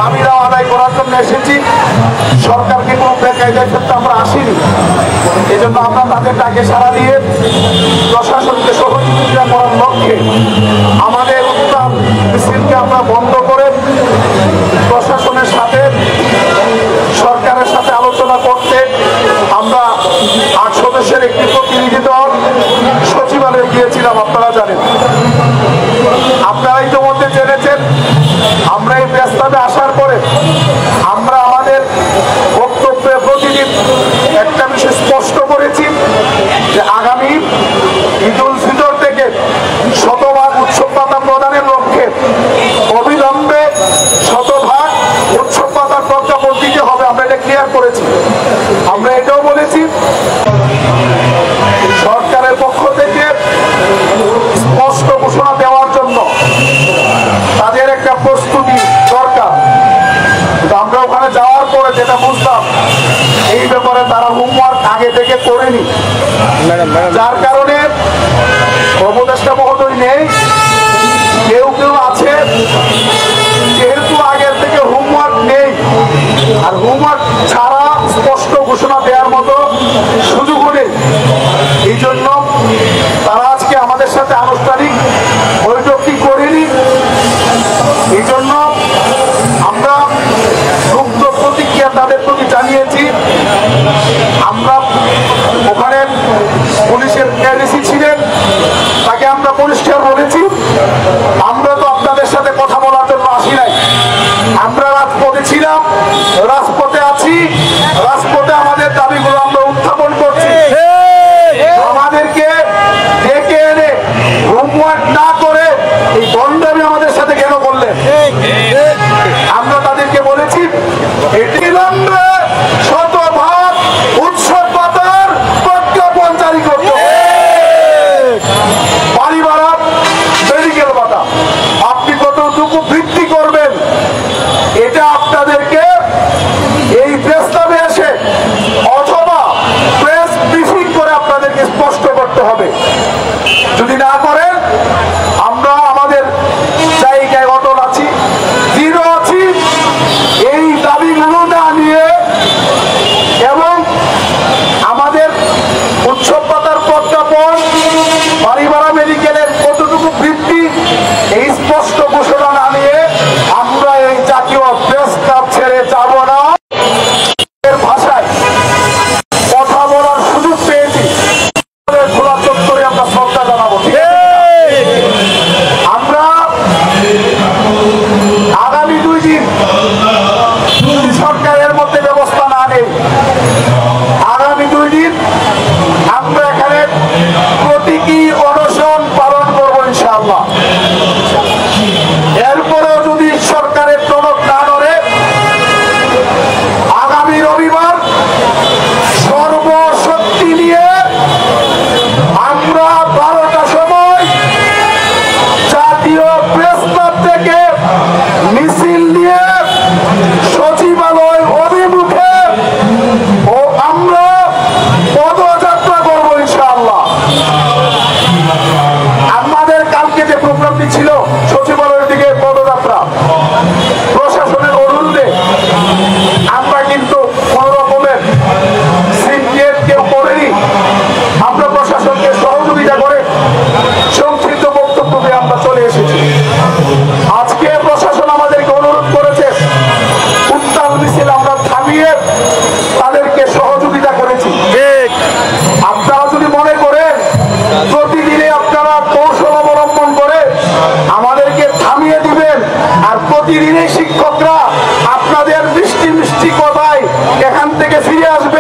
দাবিরা আদায় করার জন্য এসেছি। সরকারকে কোনো বেকায়দার ক্ষেত্রে আমরা আসিনি। এই জন্য আমরা তাদের ডাকে সাড়া দিয়ে প্রশাসনকে সহযোগিতা করার লক্ষ্যে আমাদের উত্তাল মিছিলকে আমরা বন্ধ করে প্রশাসনের সাথে সরকারের সাথে আলোচনা করতে আমরা 8 সদস্যের একটি প্রতিনিধি দল সচিবালয়ে গিয়েছিলাম। আপনারা জানেন, আপনারা ইতিমধ্যে জেনেছেন, আমরা এই প্রস্তাবে আসার পরে আমরা আমাদের বক্তব্যে প্রতিদিন একটা বিষয় স্পষ্ট করেছি যে আগামী ঈদুল ফিতর থেকে শতভাগ উৎসব পাতা প্রদানের লক্ষ্যে অবিলম্বে শতভাগ উৎসব পাতার প্রজ্ঞাপন দিতে হবে। আমরা এটা ক্লিয়ার করেছি। আমরা এটাও বলেছি সরকারের পক্ষ থেকে স্পষ্ট ঘোষণা দেওয়ার জন্য তাদের একটা প্রস্তুতি দরকার। আমরা ওখানে যাওয়ার পরে যেটা বুঝলাম, এই ব্যাপারে তারা হোমওয়ার্ক আগে থেকে করেনি, যার কারণে উপদেষ্টা মহোদয় নেই। কেউ কেউ আছে যেহেতু আগের থেকে হোমওয়ার্ক নেই, আর হোমওয়ার্ক ছাড়া স্পষ্ট ঘোষণা দেওয়ার মতো সুযোগ নেই। এই জন্য তারা আজকে আমাদের সাথে আনুষ্ঠানিক বৈঠকটি করেনি। এই জন্য আমরা মুক্ত প্রতিক্রিয়া তাদের প্রতি জানিয়েছি। আমরা ওখানে পুলিশের এডিসি ছিলেন, তাকে আমরা পরিষ্কার বলেছি আমরা তো আপনাদের সাথে কথা বলার জন্য আসি নাই, আমরা রাজপথে ছিলাম, রাজপথে আছি, রাজপথে আমাদের দাবিগুলো আমরা উত্থাপন করছি। আমাদেরকে ডেকে এনে হোমওয়ার্ক না করে এই দণ্ডামি আমাদের সাথে কেন করলেন? আমরা তাদেরকে বলেছি এটি লম্বে শতভাগ উৎসব পাতার প্রজ্ঞাপন জারি করতে হবে। বাড়ি ভাড়া, মেডিকেল ভাতা আপনি কতটুকু বৃদ্ধি করবেন এটা আপনাদেরকে এই প্রস্তাবে এসে অথবা প্রেস ব্রিফিং করে আপনাদেরকে স্পষ্ট করতে হবে। যদি না করেন আমরা আমাদের জায়গায় অটল আছি, দৃঢ় আছি। এই দাবিগুলো না নিয়ে এবং আমাদের উৎসব পাতার প্রজ্ঞাপন, বাড়ি ভাড়া, মেডিকেলের কতটুকু বৃদ্ধি এই স্পষ্ট ঘোষণা না নিয়ে আমরা এই জাতীয় প্রেস ক্লাব ছেড়ে যাব না। এর ভাষায় কথা বলার সুযোগ পেয়েছি, খোলা চত্বরে আমরা শ্রদ্ধা জানাবো। আমরা আগামী 2 দিন সরকারের মধ্যে ব্যবস্থা না নেই, আগামী 2 দিন আমরা এখানে প্রতীকী অনশন পালন করবো ইনশাআল্লাহ। এরপরেও যদি সরকারের টনক না নড়ে আগামী রবিবার সর্বশক্তি নিয়ে আমরা 12টার সময় জাতীয় প্রেস ক্লাব থেকে মিছিল নিয়ে সচিবালয় অভিমুখে ও আমরা পদযাত্রা করবো ইনশাআল্লাহ। আমাদের কালকে যে প্রোগ্রামটি ছিল সচিবালয়ের দিকে পদযাত্রা, প্রশাসনের অনুরোধে আমরা কিন্তু কোন রকমের সিন্ডিকেট কেউ করেনি। আমরা প্রশাসনকে সহযোগিতা করে সংক্ষিপ্ত বক্তব্য দিয়ে আমরা চলে এসেছি। আজকে প্রশাসন আমাদেরকে অনুরোধ করেছে উত্তাল মিছিল আমরা থামিয়ে তাদেরকে সহযোগিতা করেছি। আপনারা যদি মনে করেন প্রতিদিনে আপনারা কৌশল অবলম্বন করে আমাদেরকে থামিয়ে দিবেন আর প্রতিদিনই শিক্ষকরা আপনাদের মিষ্টি মিষ্টি কথায় এখান থেকে ফিরে আসবে,